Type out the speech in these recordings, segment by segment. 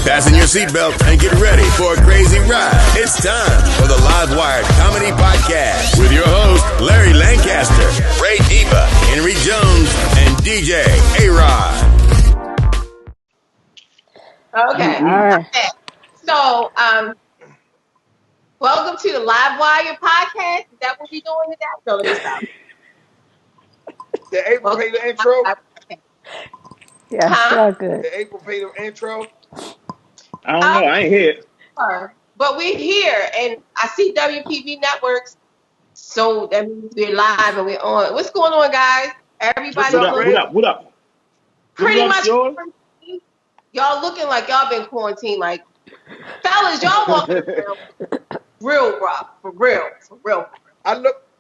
Fasten your seatbelt and get ready for a crazy ride. It's time for the Live Wire Comedy Podcast with your host, Larry Lancaster, Ray Diva, Henry Jones, and DJ A-Rod. Okay. All right. So, welcome to the Live Wire Podcast. Is that what we're doing today? No, let me stop. Did April pay the intro? Yeah, Huh? good. Did April pay the intro? I don't know. I ain't here. But we're here, and I see WPB networks, so that means we're live and we're on. What's going on, guys? Everybody What's up, look Ray? What up? pretty What up, much George? quarantined. Y'all looking like y'all been quarantined. Like, fellas, y'all walking around real rough, for real.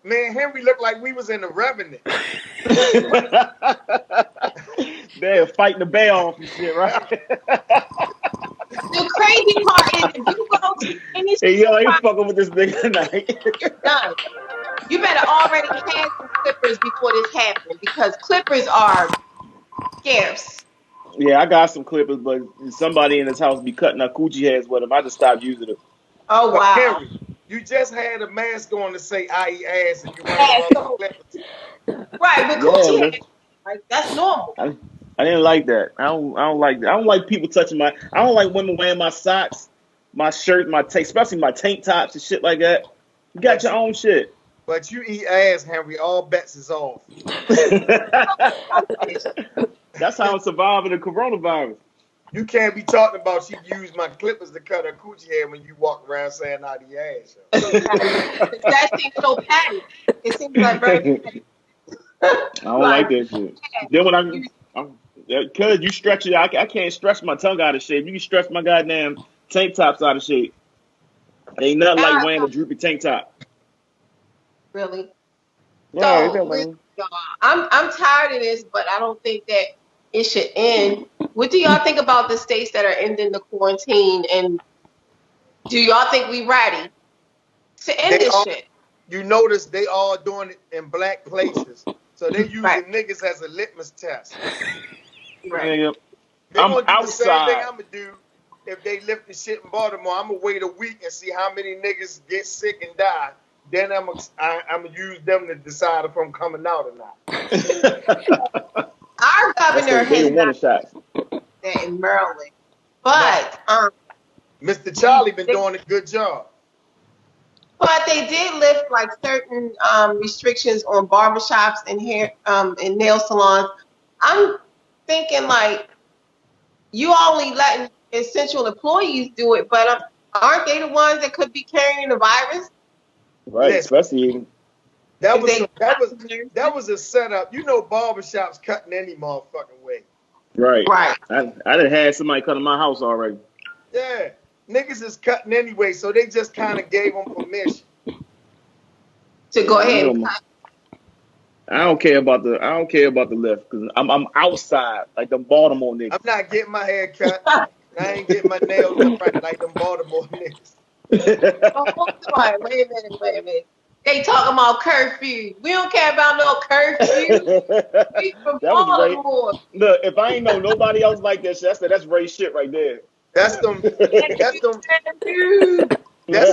Henry looked like we was in the Revenant. They're fighting the bear off and shit, right? The crazy part is, if you go to any Hey, yo, I ain't supermarket, fucking with this nigga tonight. you're done. You better already have some clippers before this happened, because clippers are scarce. Yeah, I got some clippers, but somebody in this house be cutting our coochie heads with them. I just stopped using it. Oh, But wow. Henry, you just had a mask on to say I eat ass and you running around with clippers. Right, but coochie head, like, that's normal. I didn't like that. I don't like that. I don't like people touching my. I don't like women wearing my socks, my shirt, especially my tank tops and shit like that. You got your own shit. But you eat ass, Henry. All bets is off. That's how I'm surviving the coronavirus. You can't be talking about she used my clippers to cut her coochie hair when you walk around saying I eat ass. That seems so petty. It seems like very petty. I don't like that shit. Then when because you stretch it, I can't stretch my tongue out of shape. You can stretch my goddamn tank tops out of shape. Ain't nothing like wearing a droopy tank top. Really? Yeah, So, I'm tired of this, but I don't think that it should end. What do y'all think about the states that are ending the quarantine, and do y'all think we ready to end this shit? You notice they all doing it in black places, so they using niggas as a litmus test. Right. Yeah, They I'm gonna do the same outside. thing I'm gonna do if they lift the shit in Baltimore. I'm gonna wait a week and see how many niggas get sick and die. Then I'm gonna use them to decide if I'm coming out or not. Our governor has not shot. that in Maryland, but Mr. Charlie been doing a good job. But they did lift like certain restrictions on barbershops and hair and nail salons. I'm thinking like you only letting essential employees do it, but aren't they the ones that could be carrying the virus? Right, Yes. especially That was a setup. You know, barbershops cutting any motherfucking way. right. Right. I done had somebody cut in my house already. Yeah, niggas is cutting anyway, so they just kind of gave them permission To go ahead and cut. I don't care about the lift because I'm outside like the Baltimore niggas. I'm not getting my hair cut. I ain't getting my nails done right like them Baltimore niggas. Oh, hold on. Wait a minute. They talking about curfew. We don't care about no curfew. We from Baltimore. Look, if I ain't know nobody else like that shit, that's Ray shit right there. That's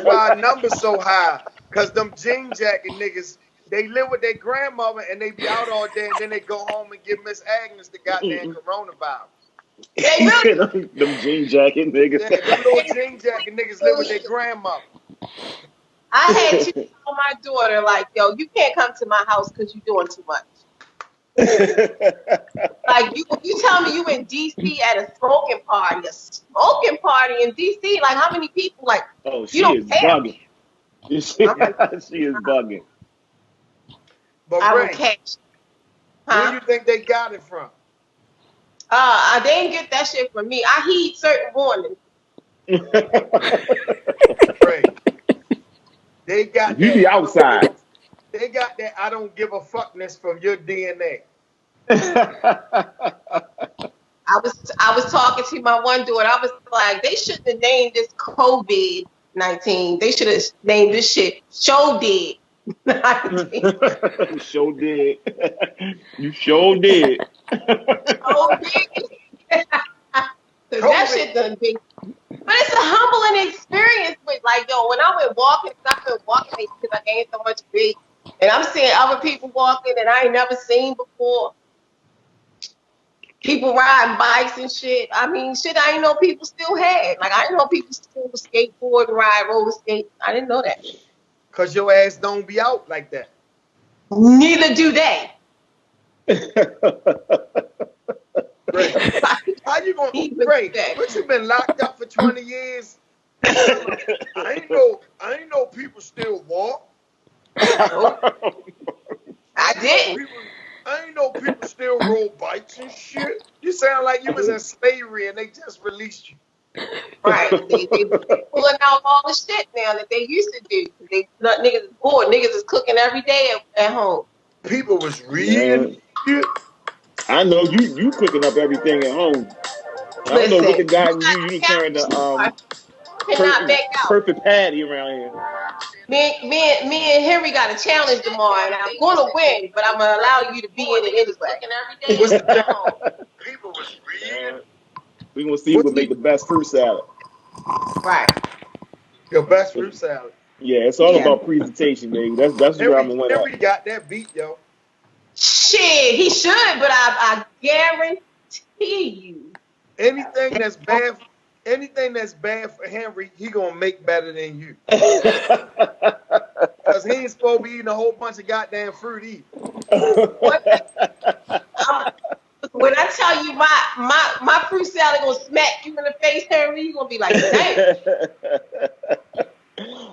why our numbers so high. Cause them jean jacket niggas, they live with their grandmother and they be out all day and then they go home and give Miss Agnes the goddamn coronavirus. They really them jean jacket niggas. Yeah, them little jean jacket niggas live with their grandmother. I had to tell my daughter, like, yo, you can't come to my house because you're doing too much. Like, you tell me you in D.C. at a smoking party in D.C., like, how many people, like, Oh, she you don't is care. bugging. She is bugging. But I Ray, will catch. where you think they got it from? They didn't get that shit from me. I heed certain warnings. Ray, they got You be outside. They got that I don't give a fuckness from your DNA. I was talking to my one daughter. I was like, they shouldn't have named this COVID-19. They should have named this shit Show Dead. Sure did. You sure did. Oh, that shit done been But it's a humbling experience with like, yo, when I went walking, because I've been walking because I gained so much weight, and I'm seeing other people walking that I ain't never seen before. People riding bikes and shit. I mean, shit I didn't know people still had. Like, I didn't know people still skateboard and ride roller skates. I didn't know that. Because your ass don't be out like that. Neither do they. Ray, how you gonna, Ray, what you been locked up for 20 years? I ain't know people still walk. I didn't. I ain't know people still roll bikes and shit. You sound like you was in slavery and they just released you. Right. They pulling out all the shit now that they used to do. Niggas is bored. Niggas is cooking every day at home. People was reading shit. I know you cooking up everything at home. I don't know what the guy you carrying the perfect patty around here. Me and Henry got a challenge tomorrow, and I'm gonna win, but I'm gonna allow you to be in it anyway. People was reading. We gonna see who can make the best fruit salad. Right. Your best fruit salad. Yeah, it's all about presentation, baby. That's where I'm gonna win. Henry got that beat, yo. Shit, he should, but I guarantee you. Anything that's bad for Henry, he gonna make better than you. Cause he ain't supposed to be eating a whole bunch of goddamn fruit either. When I tell you my fruit salad gonna smack you in the face, Henry, you gonna be like, damn.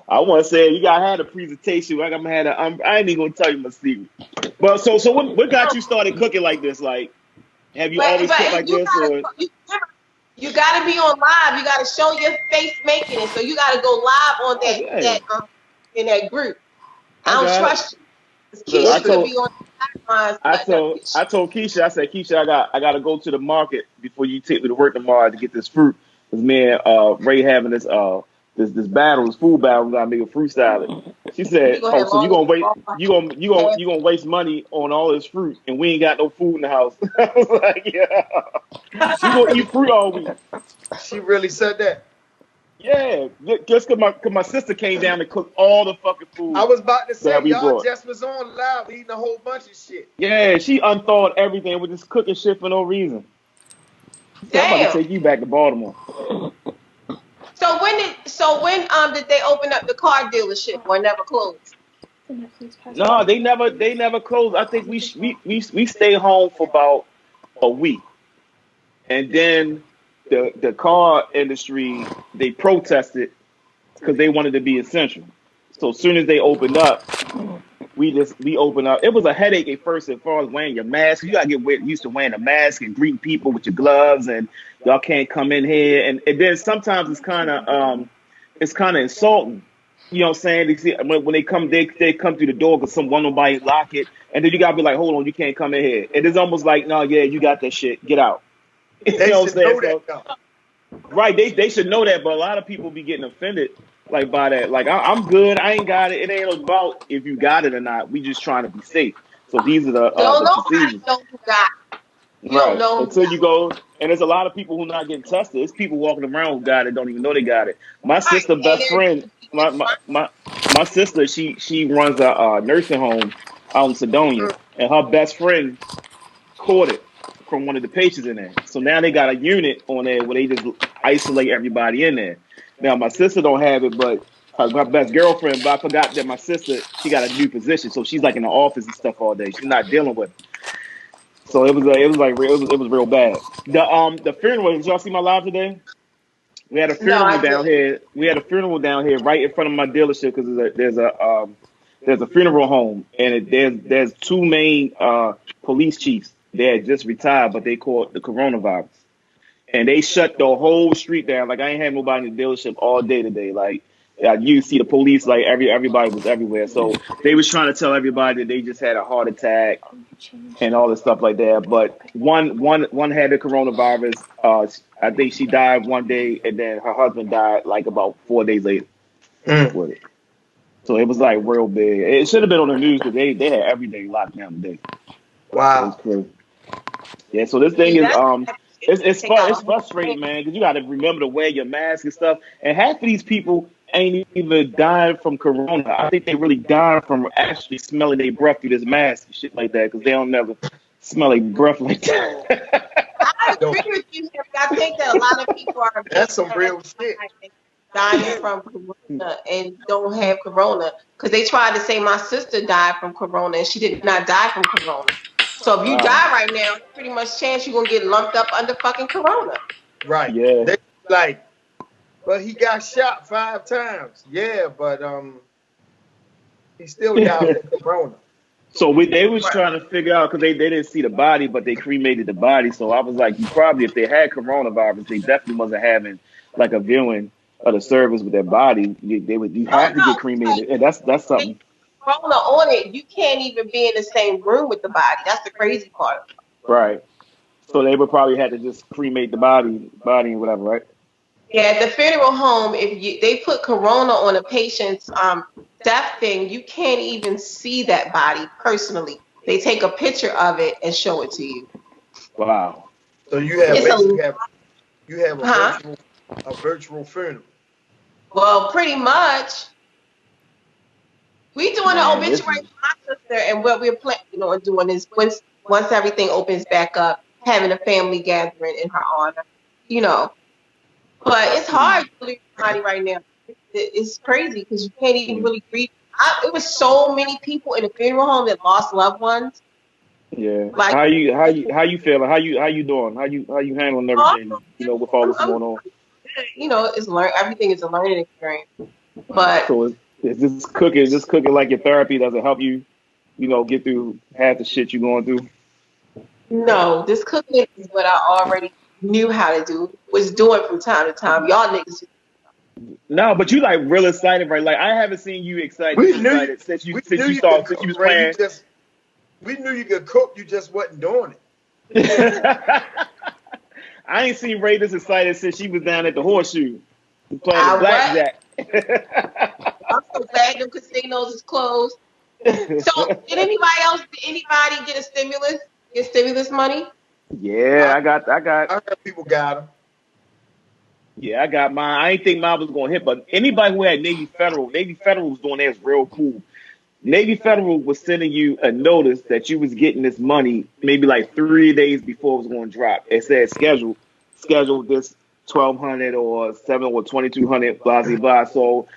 I want to say you gotta have a presentation. Like I ain't even gonna tell you my secret. But so what got you started cooking like this? Like, have you always cooked like this? You gotta be on live. You gotta show your face making it. So you gotta go live on in that group. I don't trust you. Keisha could be on the I told Keisha, I said, Keisha, I gotta go to the market before you take me to work tomorrow to get this fruit. Cause me and Ray having this food battle. We gotta make a fruit salad. She said, "Oh, so you gonna waste money on all this fruit, and we ain't got no food in the house." I was like, "Yeah, we gonna eat fruit all week." She really said that. Yeah, just cause my sister came down to cook all the fucking food. I was about to say y'all just was on live eating a whole bunch of shit. Yeah, she unthawed everything with this cooking shit for no reason. So I'm about to take you back to Baltimore. So when did they open up the car dealership or never closed? No, they never closed. I think we stayed home for about a week, and then the car industry, they protested because they wanted to be essential. So as soon as they opened up, we opened up. It was a headache at first as far as wearing your mask. You gotta get used to wearing a mask and greeting people with your gloves, and y'all can't come in here. And then sometimes it's kind of insulting. You know what I'm saying? They see, when they come through the door because nobody lock it, and then you gotta be like, hold on, you can't come in here. It is almost like, no, yeah, you got that shit, get out. You know what I'm saying? Right? They should know that, but a lot of people be getting offended like by that. Like I'm good, I ain't got it. It ain't about if you got it or not. We just trying to be safe. So these are the procedures. You don't know until you go, and there's a lot of people who not getting tested. There's people walking around who got it, don't even know they got it. My sister, best friend, my sister, she runs a nursing home out in Sedonia, and her best friend caught it from one of the patients in there. So now they got a unit on there where they just isolate everybody in there. Now my sister don't have it, but my best girlfriend. But I forgot that my sister, she got a new position, so she's like in the office and stuff all day. She's not dealing with it. So it was real bad. The funeral. Did y'all see my live today? We had a funeral down here. We had a funeral down here right in front of my dealership because there's a funeral home, and there's two main police chiefs. They had just retired, but they caught the coronavirus, and they shut the whole street down. Like I ain't had nobody in the dealership all day today. Like you see the police, like everybody was everywhere. So they was trying to tell everybody that they just had a heart attack and all this stuff like that. But one had the coronavirus. I think she died one day, and then her husband died like about 4 days later with it. So it was like real big. It should have been on the news because they had everything locked down today. Wow. It was crazy. Yeah. So this thing is It's frustrating, man, because you got to remember to wear your mask and stuff. And half of these people ain't even dying from corona. I think they really dying from actually smelling their breath through this mask and shit like that, because they don't never smell their breath like that. I agree with you, Harry. I think that a lot of people are That's some real shit. dying from corona and don't have corona because they tried to say my sister died from corona and she did not die from corona. So if you die right now, pretty much chance you're gonna get lumped up under fucking corona. Right. Yeah. They like, but he got shot 5 times. Yeah, but he still died from corona. So they was trying to figure out, because they didn't see the body, but they cremated the body. So I was like, you probably, if they had coronavirus, they definitely wasn't having like a viewing of the service with their body. You have to get cremated, and that's something. Corona on it, you can't even be in the same room with the body. That's the crazy part. Right. So they would probably have to just cremate the body and whatever, right? Yeah, at the funeral home, if they put corona on a patient's death thing, you can't even see that body personally. They take a picture of it and show it to you. Wow. So you have a virtual funeral. Well, pretty much. We doing an obituary for my sister, and what we're planning on doing is once everything opens back up, having a family gathering in her honor. But it's hard to lose somebody right now. It's crazy because you can't even really grieve. It was so many people in the funeral home that lost loved ones. Yeah. Like, how you feeling? How you doing? How you handling everything? With all this going on. Everything is a learning experience. But so is this cooking like your therapy? Does it help you, get through half the shit you're going through? No, this cooking is what I already knew how to do. Was doing from time to time. Y'all niggas. No, but you like real excited, right? Like I haven't seen you excited since you was playing. We knew you could cook. You just wasn't doing it. I ain't seen Ray this excited since she was down at the Horseshoe playing blackjack. I'm so glad them casinos is closed. So, did anybody get a stimulus? Get stimulus money? Yeah, I got. I heard people got them. Yeah, I got mine. I didn't think mine was going to hit, but anybody who had Navy Federal was doing theirs real cool. Navy Federal was sending you a notice that you was getting this money maybe like 3 days before it was going to drop. It said schedule this 1,200 or 7 or 2,200 blah blah blah. So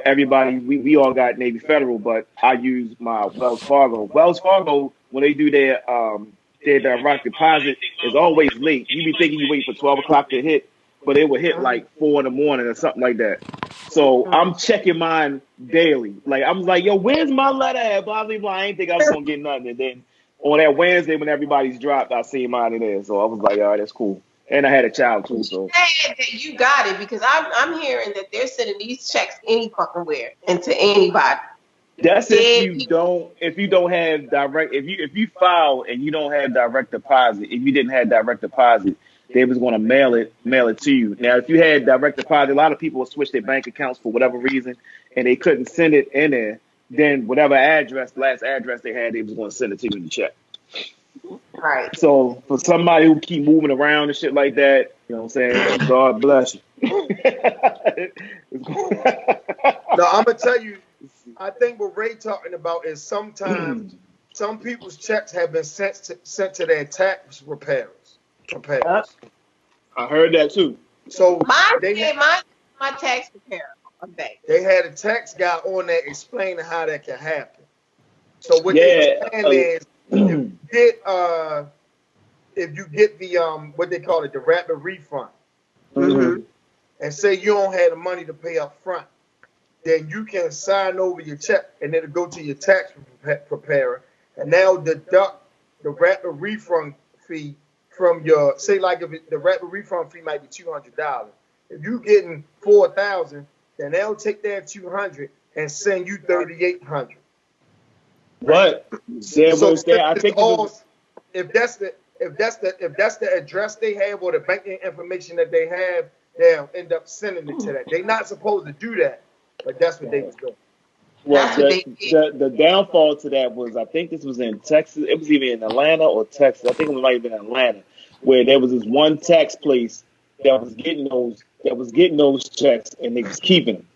everybody we all got Navy Federal, but I use my Wells Fargo. Wells Fargo, when they do their direct deposit, is always late. You be thinking you wait for 12 o'clock to hit, but it would hit like 4 in the morning or something like that. So I'm checking mine daily. Like I'm like, yo, where's my letter at? Blah blah blah. I ain't think I was gonna get nothing. And then on that Wednesday when everybody's dropped, I seen mine in there. So I was like, all right, that's cool. And I had a child too. So glad that you got it because I'm hearing that they're sending these checks any fucking where and to anybody. That's if you don't have direct. If you file and you don't have direct deposit, if you didn't have direct deposit, they was going to mail it to you. Now, if you had direct deposit, a lot of people will switch their bank accounts for whatever reason, and they couldn't send it in there. Then whatever last address they had, they was going to send it to you in the check. Right. So for somebody who keep moving around and shit like that, you know what I'm saying? God bless you. No, I'm gonna tell you. I think what Ray talking about is sometimes some people's checks have been sent to their tax preparers. I heard that too. So my tax preparer. Okay. They had a tax guy on there explaining how that can happen. So what they're saying is, if you get the what they call it, the rapid refund, and say you don't have the money to pay up front, then you can sign over your check and it'll go to your tax preparer, and they'll deduct the rapid refund fee from your, say like if the rapid refund fee might be $200. If you getting $4,000, then they'll take that $200 and send you $3,800. What? So I think if that's the address they have or the banking information that they have, they'll end up sending it to that. They're not supposed to do that, but that's what they was doing. Well, the downfall to that was, I think this was in Texas. It was either in Atlanta or Texas. I think it might have been Atlanta. where there was this one tax place that was getting those checks, and they was keeping them.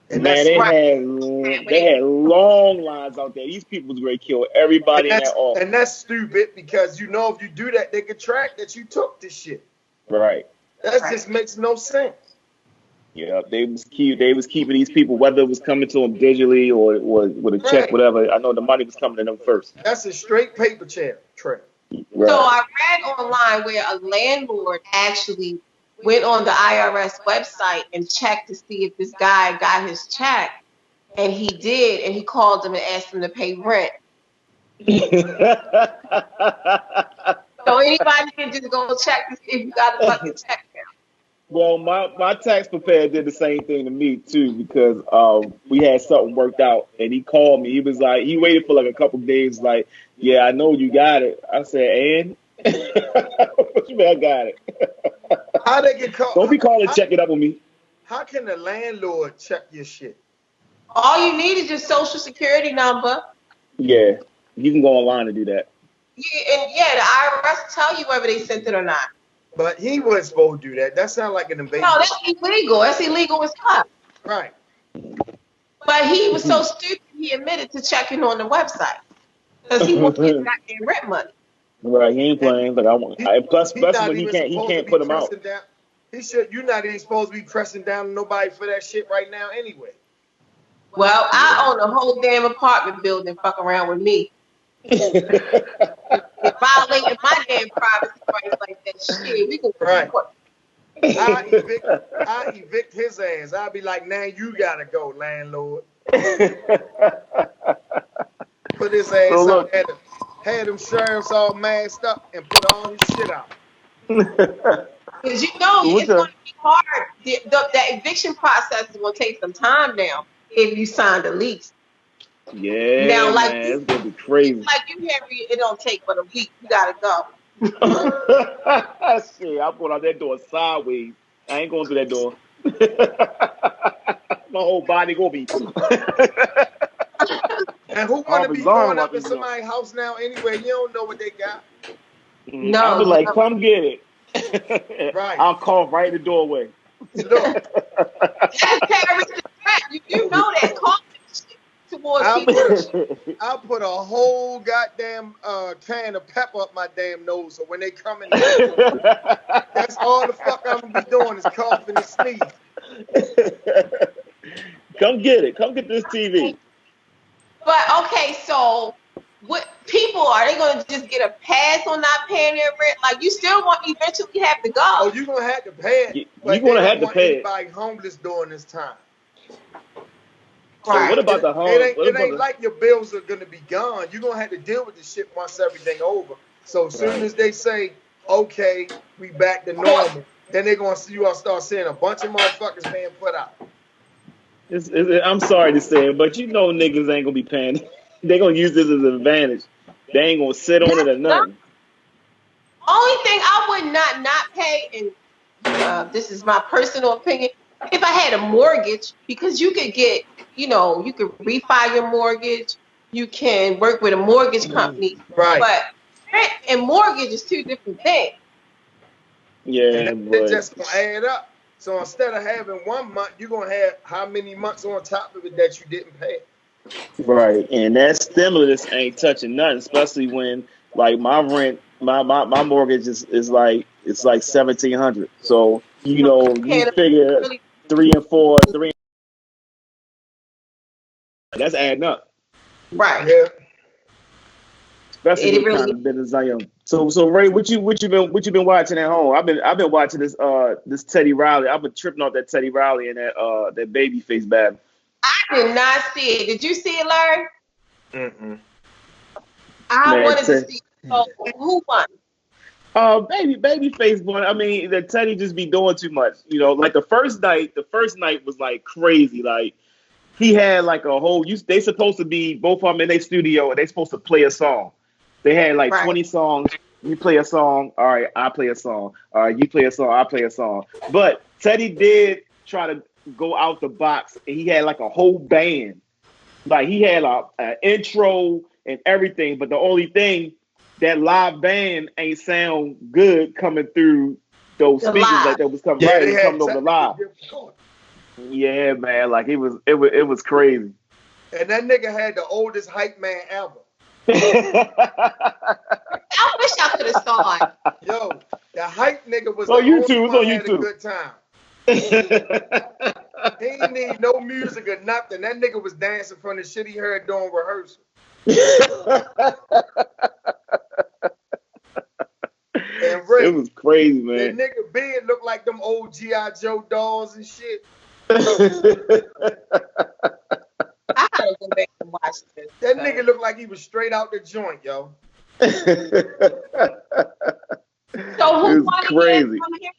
And Man, that's they had long lines out there. These people was ready to kill everybody in that office. And that's stupid because if you do that, they could track that you took this shit. Right. That just makes no sense. Yeah, they was keeping these people, whether it was coming to them digitally or with a check, whatever. I know the money was coming to them first. That's a straight paper trail. Right. So I read online where a landlord actually went on the IRS website and checked to see if this guy got his check, and he did, and he called him and asked him to pay rent. So anybody can just go check to see if you got a fucking check now. Well, my tax preparer did the same thing to me too, because we had something worked out, and he called me. He was like, he waited for like a couple of days, like, yeah, I know you got it. I said, and what you mean I got it? How they get called? Don't be calling, check it up with me. How can the landlord check your shit? All you need is your social security number. Yeah, you can go online and do that. Yeah, and the IRS tell you whether they sent it or not. But he wasn't supposed to do that. That sounds like an invasion. No, that's illegal. That's illegal as fuck. Right. But he was so stupid, he admitted to checking on the website because he wanted his goddamn rent money. Right, he ain't playing. Like plus when he can't put them out. You're not even supposed to be pressing down nobody for that shit right now anyway. Well, I own a whole damn apartment building. Fuck around with me. Violating my damn privacy rights like that shit. We can I evict his ass. I'll be like, now you gotta go, landlord. Put his ass up, had them sheriffs all masked up and put all his shit out. Because it's going to be hard. The eviction process is going to take some time now if you signed a lease. Yeah, now, like, man, it's going to be crazy. Like you, Henry, it don't take but a week. You got to go. Shit, I put out that door sideways. I ain't going through that door. My whole body going to be... And who want to be going up in somebody's house now anyway? You don't know what they got. No. I'll be like, come get it. Right. I'll call right in the doorway. Look. You know that. Call towards people. I'll put a whole goddamn can of pepper up my damn nose, so when they come in there, that's all the fuck I'm going to be doing is coughing and sneezing. Come get it. Come get this TV. But, okay, so what people, are they going to just get a pass on not paying their rent? Like, you still eventually have to go. Oh, you're going to have to pay it. You're going to have to pay it. Anybody homeless during this time. So what about the home? It ain't like your bills are going to be gone. You're going to have to deal with this shit once everything over. So as soon as they say, okay, we back to normal, then they're going to see you all start seeing a bunch of motherfuckers being put out. I'm sorry to say it, but you know niggas ain't gonna be paying. They're gonna use this as an advantage. They ain't gonna sit on it or nothing. Only thing I would not pay, and this is my personal opinion, if I had a mortgage, because you could get, you could refi your mortgage, you can work with a mortgage company, right? But rent and mortgage is two different things. Yeah, it's just gonna add up. So instead of having 1 month, you're going to have how many months on top of it that you didn't pay? Right. And that stimulus ain't touching nothing, especially when, like, my rent, my mortgage is like, it's like $1,700. So, you figure 3 and 4, that's adding up. Right. Yeah. Especially what kind of business I am. So Ray, what you been watching at home? I've been watching this Teddy Riley. I've been tripping off that Teddy Riley and that Babyface battle. I did not see it. Did you see it, Larry? Mm-mm. I wanted to see. So who won? Babyface won. I mean, that Teddy just be doing too much. Like the first night was like crazy. Like he had like a whole. They supposed to be both of them in their studio and they supposed to play a song. They had like 20 songs. You play a song. All right, I play a song. All right, you play a song. I play a song. But Teddy did try to go out the box, and he had like a whole band. Like he had an intro and everything. But the only thing, that live band ain't sound good coming through those The speakers live. like that was coming Yeah, right. they It was had coming over the live. technical Yeah, man. Like it was crazy. and that nigga had the oldest hype man ever. I wish I could have saw it. Yo, the hype nigga was on the only YouTube. It's one on had a YouTube. good time. He ain't need no music or nothing. That nigga was dancing from the shit he heard during rehearsal. And Ray, It was crazy, that man. nigga beard looked like them old G.I. Joe dolls and shit. I gotta go back and watch this. That nigga looked like he was straight out the joint, yo. So who It was won crazy. again? Come here.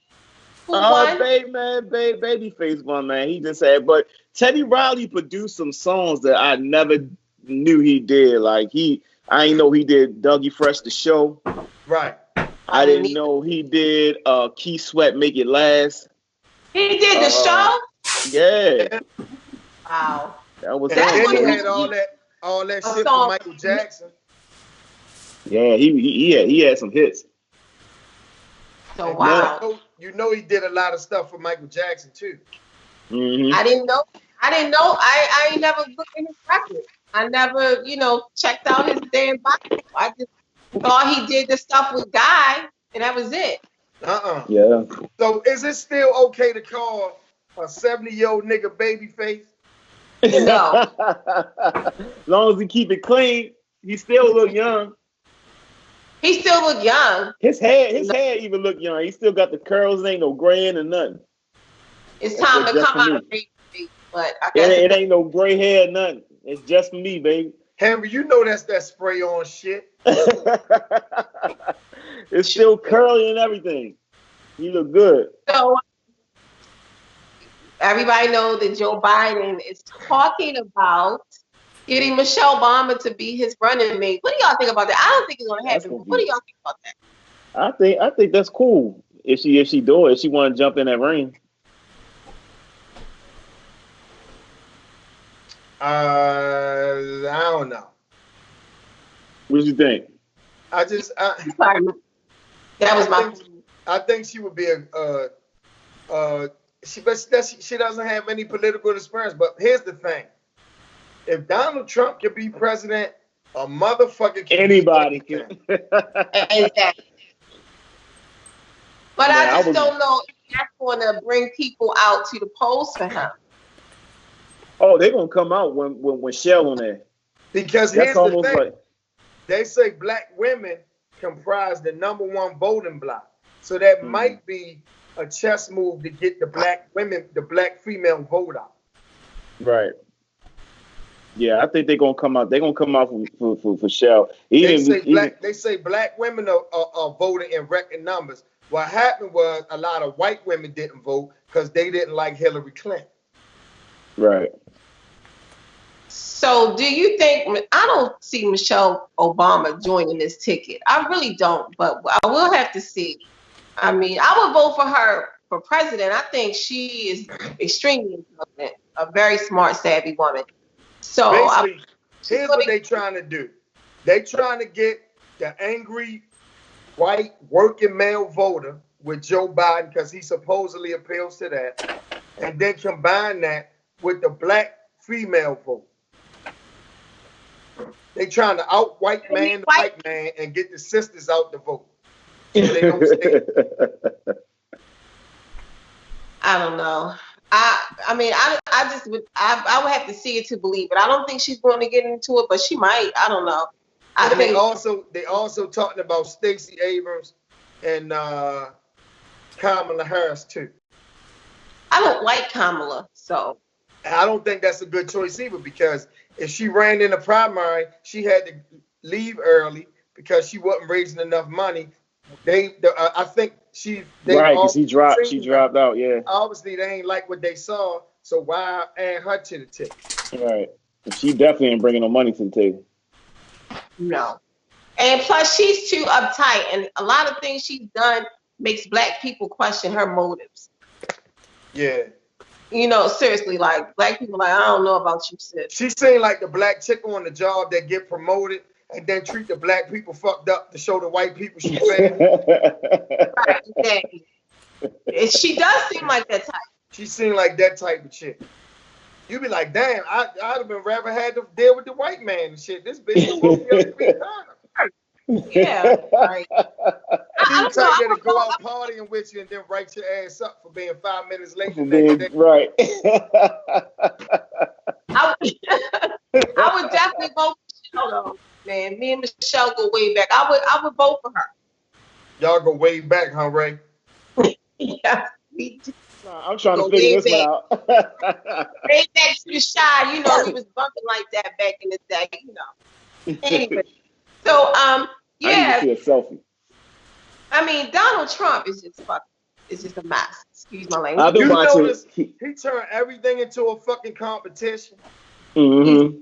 Who won? Babyface won, man. He just said, but Teddy Riley produced some songs that I never knew he did. Like I didn't know he did Dougie Fresh the Show. Right. I didn't know he did Keith Sweat Make It Last. He did the show? Yeah. Wow. That was And him. then he Man. had all that shit from Michael Jackson. Yeah, he had some hits. So wow. You know he did a lot of stuff for Michael Jackson too. Mm-hmm. I didn't know. I ain't never looked at his record. I never, checked out his damn bio. I just thought he did the stuff with Guy, and that was it. Yeah. So is it still okay to call a 70-year-old nigga babyface? No. As long as he keep it clean, he still look young. He still look young. His hair even look young. He still got the curls, ain't no graying or nothing. It's time to come out of baby, but I guess it ain't no gray hair, nothing. It's just for me, baby. Henry, you know that's that spray on shit. It's still curly and everything. He look good. So everybody knows that Joe Biden is talking about getting Michelle Obama to be his running mate. What do y'all think about that? I don't think it's gonna happen. What do y'all think about that? I think that's cool. If she do it, if she want to jump in that ring. I don't know. What you think? Sorry, that was my. I think she would be she doesn't have any political experience. But here's the thing: if Donald Trump can be president, a motherfucker can. Anybody can. Exactly. But I just don't know if that's going to bring people out to the polls for him. Oh, they're gonna come out when Shell on there. Because that's here's almost the thing. like they say black women comprise the #1 voting bloc. So that might be a chess move to get the black women, the black female vote out. Right. Yeah, I think they're gonna come out. They're gonna come out for Shell. They say black women are voting in record numbers. What happened was a lot of white women didn't vote because they didn't like Hillary Clinton. Right. So do you think, I don't see Michelle Obama joining this ticket. I really don't, but I will have to see. I mean, I would vote for her for president. I think she is extremely intelligent, a very smart, savvy woman. So basically, here's what they're trying to do. They're trying to get the angry white working male voter with Joe Biden because he supposedly appeals to that, and then combine that with the black female vote. They trying to out white man the white man and get the sisters out the vote. So they don't stay. I don't know. I mean, I would have to see it to believe it. I don't think she's going to get into it, but she might. I don't know. I think they also talking about Stacey Abrams and Kamala Harris too. I don't like Kamala, so I don't think that's a good choice either because if she ran in the primary, she had to leave early because she wasn't raising enough money. I think she because she dropped out. Yeah. Obviously, they ain't like what they saw, so why add her to the ticket? Right. She definitely ain't bringing no money to the table. No. And plus, she's too uptight, and a lot of things she's done makes black people question her motives. Yeah. Seriously, like black people, like I don't know about you, sis. She seemed like the black chick on the job that get promoted, and then treat the black people fucked up to show the white people she fair. Right, exactly. She does seem like that type. She seemed like that type of chick. You be like, damn, I'd have been rather had to deal with the white man and shit. This bitch woke me up 3 times. Yeah, right. She the type that'll go out partying with you and then write your ass up for being 5 minutes late the next day. Right. I would definitely vote for Michelle, though, man. Me and Michelle go way back. I would vote for her. Y'all go way back, huh, Ray? Yeah, we do. I'm trying to figure this one out. Way back to the shy, you know, we was bumping like that back in the day, you know. Anyway, so yeah. I need to see a selfie. I mean, Donald Trump is just a mess. Excuse my language. I've been watching. Notice he turned everything into a fucking competition. Mm-hmm.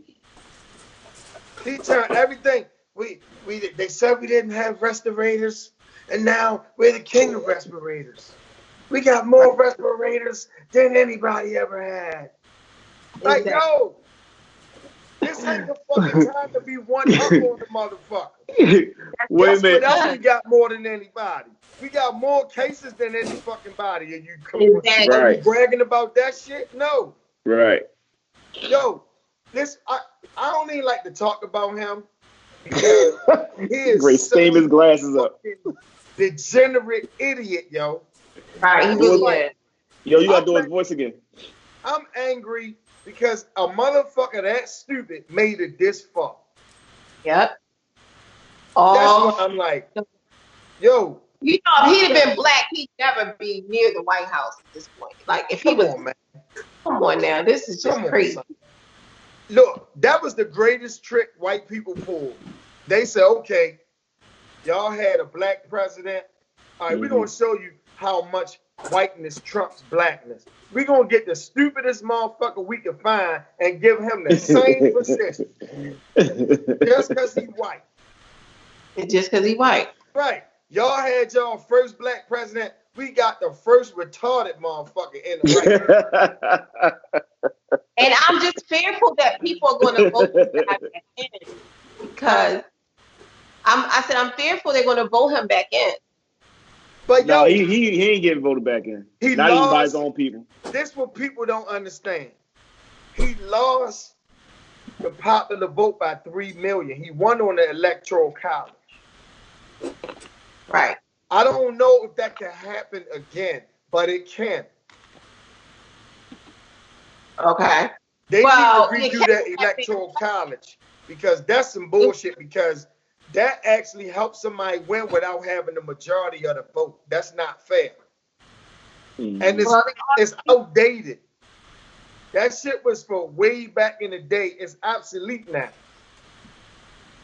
He turned everything. They said we didn't have respirators, and now we're the king of respirators. We got more respirators than anybody ever had. Like, yo, this ain't the fucking time to be one up on the motherfucker. Wait a minute. Else we got more than anybody. We got more cases than any fucking body. And you come right. bragging about that shit? No. Right. Yo, I don't even like to talk about him. Because he is Great, steam his glasses up. Degenerate idiot, yo. Right, he was like, yo, you gotta do his voice again. I'm angry because a motherfucker that stupid made it this far. Yep. That's what I'm like, yo. You know, if he'd have been black, he'd never be near the White House at this point. Like, if he was, man. Come on now, this is just crazy. Look, that was the greatest trick white people pulled. They said, okay, y'all had a black president. All right, we're going to show you how much whiteness trumps blackness. We're going to get the stupidest motherfucker we can find and give him the same position. Just because he's white. Just because he's white. Right. Y'all had y'all first black president. We got the first retarded motherfucker in the right. And I'm just fearful that people are going to vote for him back in because I'm fearful they're going to vote him back in. But no, he ain't getting voted back in. Not even by his own people. This is what people don't understand. He lost the popular vote by 3 million. He won on the electoral college. Right. I don't know if that can happen again, but it can. Okay. They need to redo that electoral college because that's some bullshit because that actually helps somebody win without having the majority of the vote. That's not fair. And it's outdated. That shit was for way back in the day. It's obsolete now.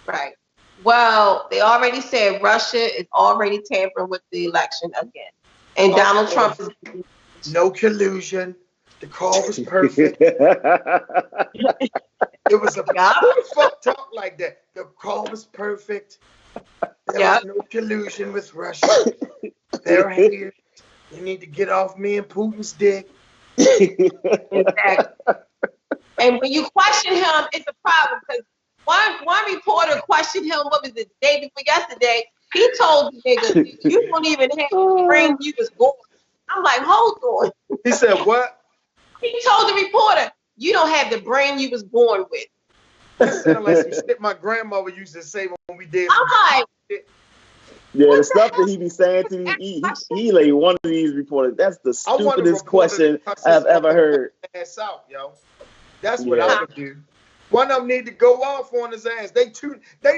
Right. Well, they already said Russia is already tampering with the election again. And Donald Trump is... No collusion. The call was perfect. It was a... Who the fuck talk like that? The call was perfect. There was no collusion with Russia. They're here. You need to get off me and Putin's dick. Exactly. And when you question him, it's a problem because one reporter questioned him, what was it, the day before yesterday? He told the nigga, you don't even have the brain you was born. I'm like, hold on. He said what? He told the reporter, you don't have the brain you was born with. That sounds like some shit my grandmother used to say when we did. I'm like, yeah, the stuff that he be saying to he like one of these reporters. That's the stupidest question I've ever heard. Ass out, yo. That's what I would do. One of them need to go off on his ass. They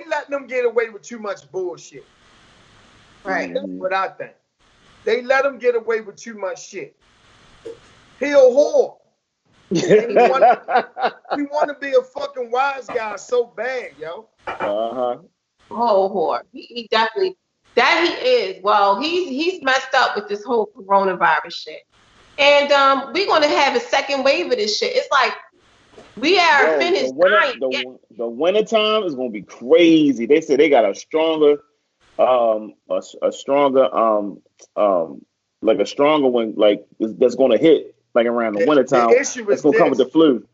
let them get away with too much bullshit. Right. That's what I think. They let him get away with too much shit. He a whore. He want to be a fucking wise guy so bad, yo. Uh-huh. Oh, whore. He definitely, that he is. Well, he's messed up with this whole coronavirus shit. And we're going to have a second wave of this shit. It's like, we are finished. The winter time is going to be crazy. They say they got a stronger one, like that's going to hit like around the winter time. It's going to come with the flu.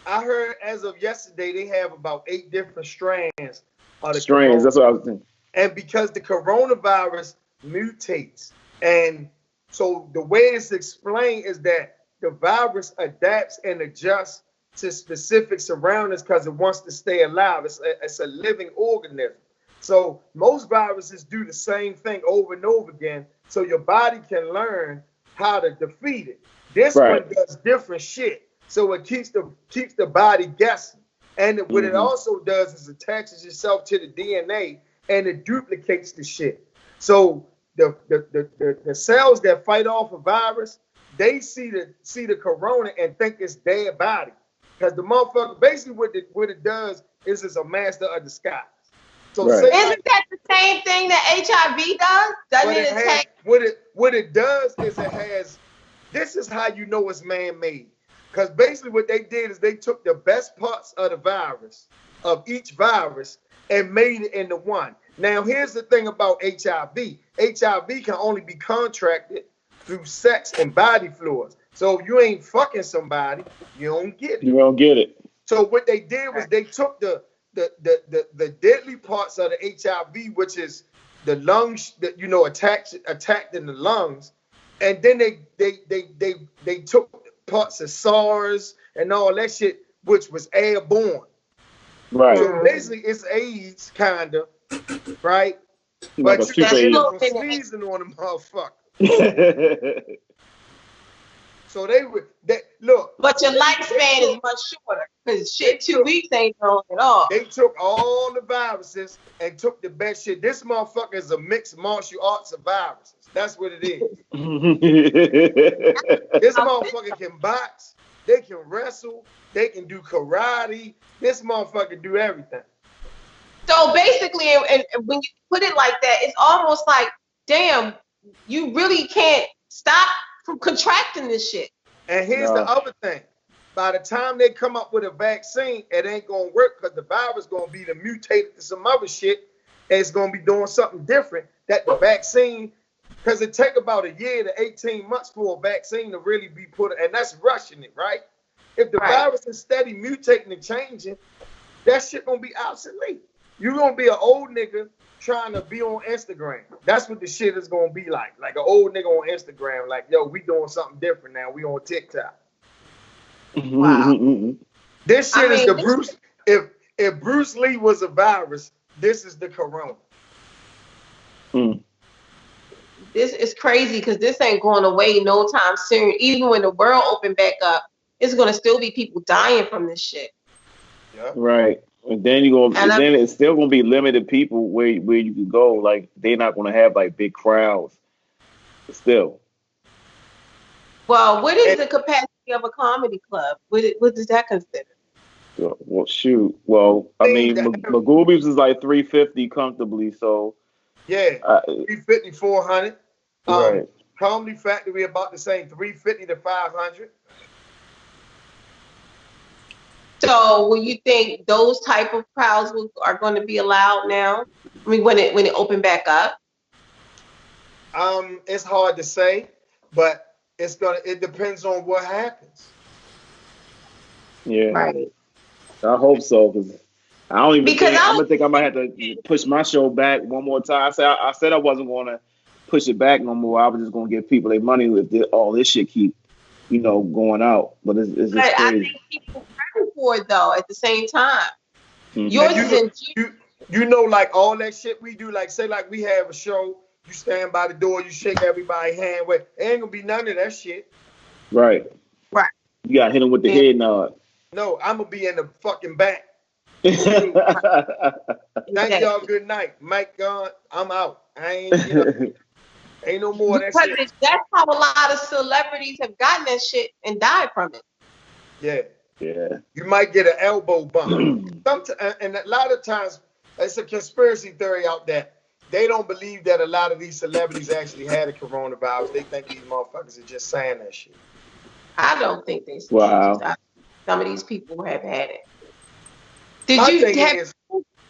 I heard as of yesterday they have about 8 different strands of the strains. That's what I was thinking. And because the coronavirus mutates, and so the way it's explained is that the virus adapts and adjusts to specific surroundings because it wants to stay alive. It's a living organism. So most viruses do the same thing over and over again, so your body can learn how to defeat it. This one does different shit, so it keeps the body guessing. And what it also does is attaches itself to the DNA and it duplicates the shit. So the cells that fight off a virus, they see the corona and think it's their body, because the motherfucker basically what it does is it's a master of disguise. So isn't that the same thing that HIV does? Doesn't it attack? What it does is it has. This is how you know it's man-made. Because basically what they did is they took the best parts of the virus, of each virus, and made it into one. Now, here's the thing about HIV. HIV can only be contracted through sex and body fluids. So if you ain't fucking somebody, you don't get it. You don't get it. So what they did was they took the deadly parts of the HIV, which is the lungs that attacked in the lungs, and then they took parts of SARS and all that shit, which was airborne. Right. So basically, it's AIDS, kinda, right? Like but you can't sneezing on the motherfucker. So look. But your lifespan is much shorter, because shit, 2 weeks ain't long at all. They took all the viruses and took the best shit. This motherfucker is a mixed martial arts of viruses. That's what it is. This motherfucker can box. They can wrestle. They can do karate. This motherfucker do everything. So basically, and when you put it like that, it's almost like, damn, you really can't stop from contracting this shit. And here's the other thing. By the time they come up with a vaccine, it ain't going to work, because the virus going to be mutated to some other shit, and it's going to be doing something different that the vaccine, because it take about a year to 18 months for a vaccine to really be put, and that's rushing it, right? If the virus is steady mutating and changing, that shit going to be obsolete. You're going to be an old nigga trying to be on Instagram. That's what the shit is going to be like an old nigga on Instagram, like, yo, we doing something different now. We on TikTok. Wow. This shit is the Bruce. If Bruce Lee was a virus, this is the corona. This is crazy, because this ain't going away no time soon. Even when the world open back up, it's going to still be people dying from this shit. Yeah. Right. And then then it's still gonna be limited people where you can go. Like, they're not gonna have like big crowds. Still. Well, what is the capacity of a comedy club? What does that consider? Well, shoot. Well, I mean, Magoobies is like 350 comfortably. So yeah, 350, 400. Right. Comedy Factory about the same, 350 to 500. So, will you think those type of crowds are going to be allowed now? I mean, when it open back up? It's hard to say, but it depends on what happens. Yeah. Right. I hope so, because I don't even because I'm gonna think I might have to push my show back one more time. I said I wasn't gonna push it back no more. I was just gonna give people their money if all this shit keep going out. But it's just crazy. I think people ready for it though. At the same time, yours is like all that shit we do. Like, say like we have a show, you stand by the door, you shake everybody's hand. It ain't gonna be none of that shit. Right. Right. You got to hit him with the head nod. No, I'm gonna be in the fucking back. Thank y'all. Good night, Mike. Gone. I'm out. I ain't. Ain't no more of that shit. That's how a lot of celebrities have gotten that shit and died from it. Yeah. Yeah. You might get an elbow bump. And a lot of times, it's a conspiracy theory out there. They don't believe that a lot of these celebrities actually had a coronavirus. They think these motherfuckers are just saying that shit. I don't think they. Wow. Some of these people have had it.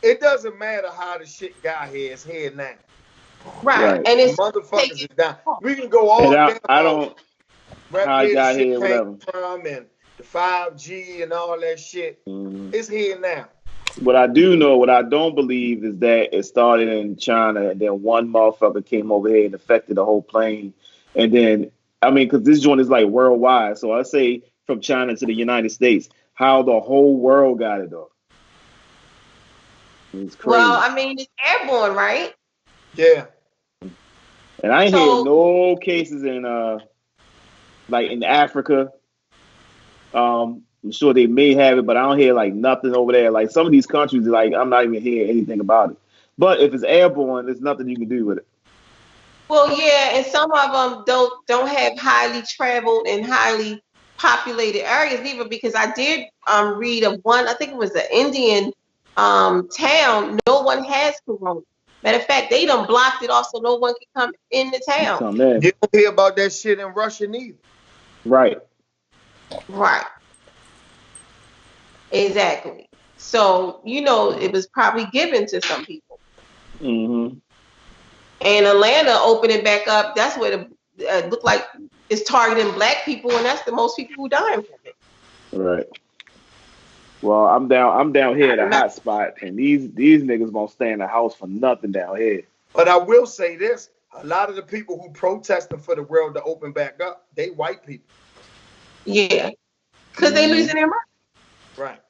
It doesn't matter how the shit got here. It's here now. Right. And it's motherfuckers is down. We can go all down. I don't. How I got here, whatever. From and the 5G and all that shit. It's here now. What I do know, what I don't believe is that it started in China and then one motherfucker came over here and affected the whole plane. And then, I mean, because this joint is like worldwide. So I say from China to the United States, how the whole world got it though. It's Well, crazy. I mean, it's airborne, right? Yeah. And I ain't hear So, no cases in like in Africa. I'm sure they may have it, but I don't hear like nothing over there. Like some of these countries, like I'm not even hearing anything about it. But if it's airborne, there's nothing you can do with it. well, yeah, and some of them don't have highly traveled and highly populated areas either. Because I did read of one, I think it was an Indian town. No one has corona. Matter of fact, they done blocked it off so no one can come in the town. Come in. You don't hear about that shit in Russia neither. Right. Right. Exactly. So, it was probably given to some people. Mm-hmm. And Atlanta opening back up, that's where it looked like it's targeting black people, and that's the most people who dying from it. Right. Well, I'm down here at a hot spot, and these niggas won't stay in the house for nothing down here. But I will say this: a lot of the people who protesting for the world to open back up, they white people. Yeah, because they losing their money. Right.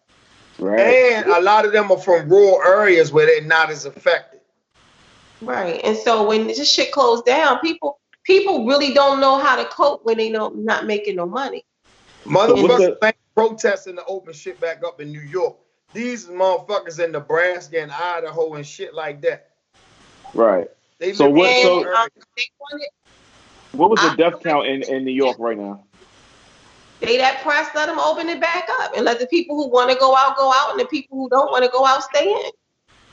Right. And a lot of them are from rural areas where they're not as affected. Right. And so when this shit closed down, people really don't know how to cope when they not making no money. Motherfuckers ain't protesting to open shit back up in New York. These motherfuckers in Nebraska and Idaho and shit like that. Right. They So what? What was the death count in New York right now? They that press, let them open it back up and let the people who want to go out, and the people who don't want to go out stay in.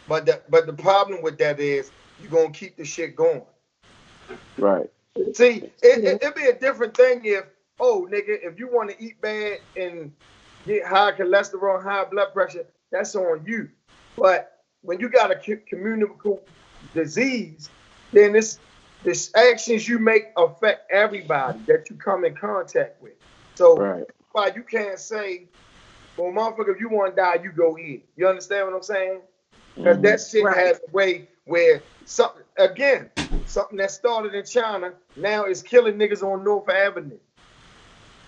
But the problem with that is you're gonna keep the shit going. Right. See, it'd be a different thing if, nigga, if you want to eat bad and get high cholesterol, high blood pressure, that's on you. But when you got a communicable disease, then this actions you make affect everybody that you come in contact with. So why you can't say, well, motherfucker, if you want to die, you go eat. You understand what I'm saying? Because that shit has a way where something that started in China now is killing niggas on North Avenue.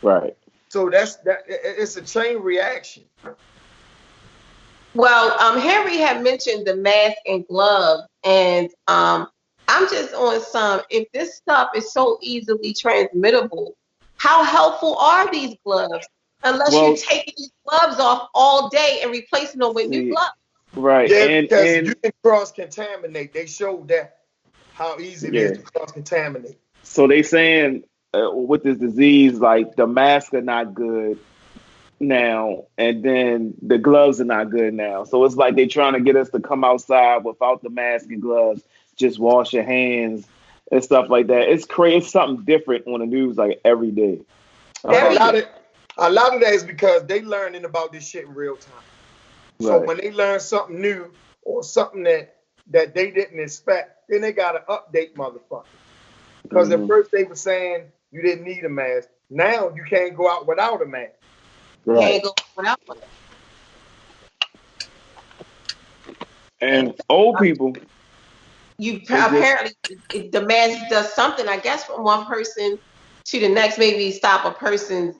Right. So it's a chain reaction. Well, Henry had mentioned the mask and glove, and I'm just on if this stuff is so easily transmittable, how helpful are these gloves? Unless you're taking these gloves off all day and replacing them with new gloves. Right. Yeah, because you can cross-contaminate. They showed that how easy it is to cross-contaminate. So they saying with this disease, like the masks are not good now, and then the gloves are not good now. So it's like they're trying to get us to come outside without the mask and gloves, just wash your hands and stuff like that. It's crazy. It's something different on the news like every day. A lot of that is because they learning about this shit in real time. So when they learn something new or something that they didn't expect, then they got to update motherfuckers. Because at first they were saying you didn't need a mask. Now you can't go out without a mask. Right. You can't go without one. And old people. Apparently the mask does something, I guess, from one person to the next, maybe stop a person's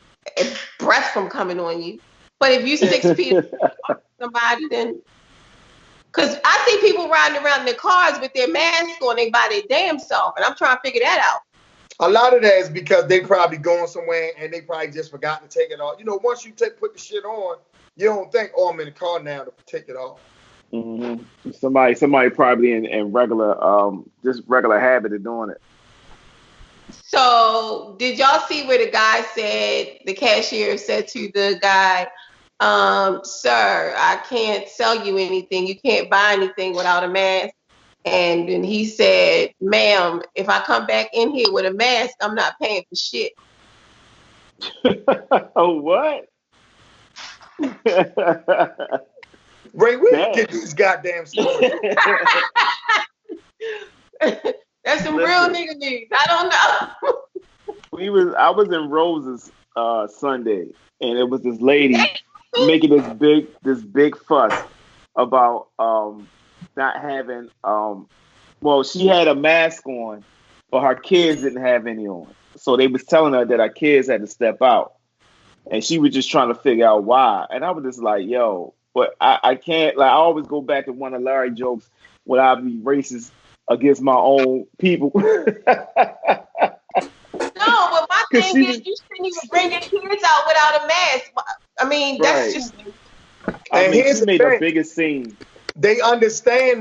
breath from coming on you. But if you 6 feet from somebody, then because I see people riding around in their cars with their mask on, they by their damn self, and I'm trying to figure that out. A lot of that is because they probably going somewhere and they probably just forgot to take it off. Once you put the shit on, you don't think, I'm in the car now to take it off. Mm-hmm. Somebody probably in regular, just regular habit of doing it. So did y'all see where the cashier said to the guy, sir, I can't sell you anything. You can't buy anything without a mask. And then he said, ma'am, if I come back in here with a mask, I'm not paying for shit. Oh, what? Ray, where you get these goddamn stories? That's some real nigga news. I don't know. I was in Rose's Sunday, and it was this lady making this big fuss. about not having well, she had a mask on, but her kids didn't have any on. So they was telling her that her kids had to step out. And she was just trying to figure out why. And I was just like, yo, but I can't, like, I always go back to one of Larry jokes when I be racist against my own people. No, but my thing is, you shouldn't even bring your kids out without a mask. I mean, that's Right. just. I mean, here's she the made thing. the biggest scene. They understand